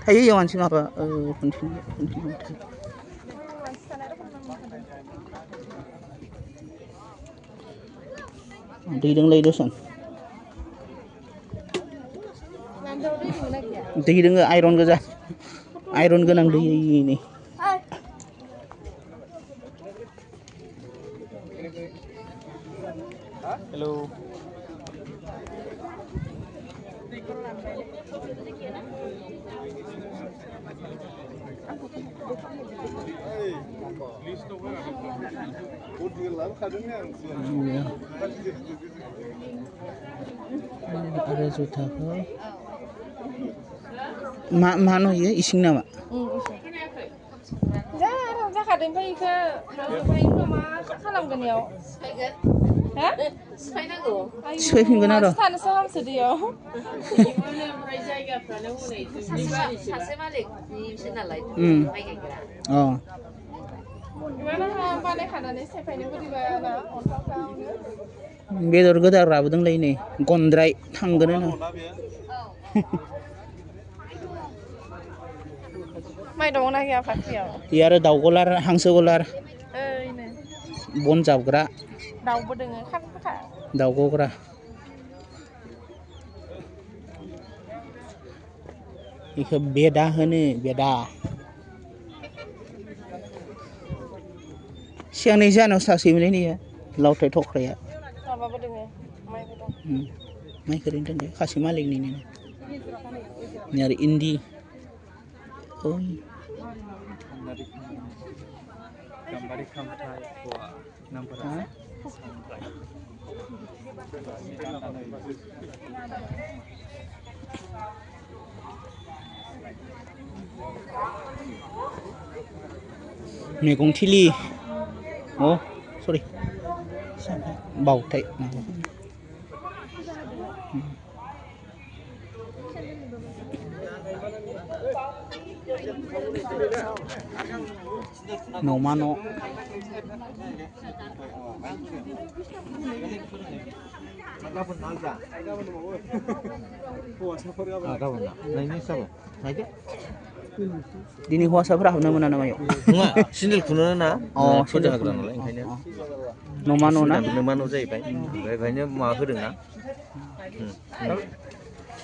थायो इयाव मानसि माबा खनसे दै दोंलाय दसन दै दोङो आइरन गोजा आइरन गोनां दै नै हेलौ आरो जुथाखौ मा नुयो इसिं नामा जाखादों ओमफ्राय इखो मा खालामगोन इयाव हा सिफायनांगौ सिफायफिनगोन आरो थानोसो हामसो दैयाव ओमफ्राय जायगाफ्रानो हनै सासे मालिकनिसो नालाय माइ गायग्रा अ बानायखानानै सेफायनो बोरैबा ना अन्थावथावनो बेदर गोदार लाबोदोंलै नै गन्द्राय थांगोन ना माइ दङना गैया फाख्रियाव बे आरो दाउ गलार हांसो गलार ओइनो बन जाबग्रा दाउबो दोङो खाथखा दाउ गग्रा बेखौ बेदा होनो बेदा सिगांनि जानायाव सासेमोनलै नैयो लावथाय थख्राया माबाबो दोङो माइबो दं माइखौ ओरैनो दोनदो खासे मालिकनिनो आरो इन्दि गाम्बारि खामफ्लाय औवा नामफोरा मैगं थिलि अ सरि बावथाय न'मा न' दिनै हौवासाफोरा हाबनो मोना नामा इयाव नङा सिन्देलखौनो ना फुजा होग्रा नालाय ओंखायनो न'मा न' ना न'मा न' जाहैबाय ओमफ्राय बेहायनो माबा होदों ना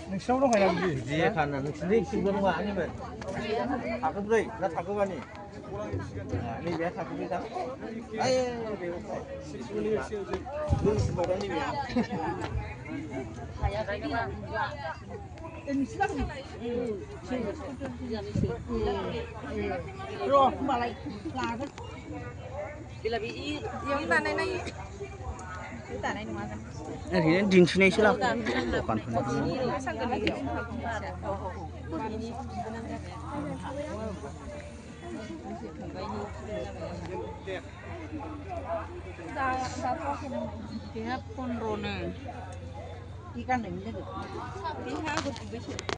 नोंसिनाव दंखायो ना बिदि खाना नोंसिनि सिंबो नङा आंनिमोन थाखोब्रै ना थाखोबानि नैबे थाखोब्रै दा ओरैनो दिन्थिनायसो लाबोदों दखानफोर बेहा 15नो बे गाननायनि लोगो बेहा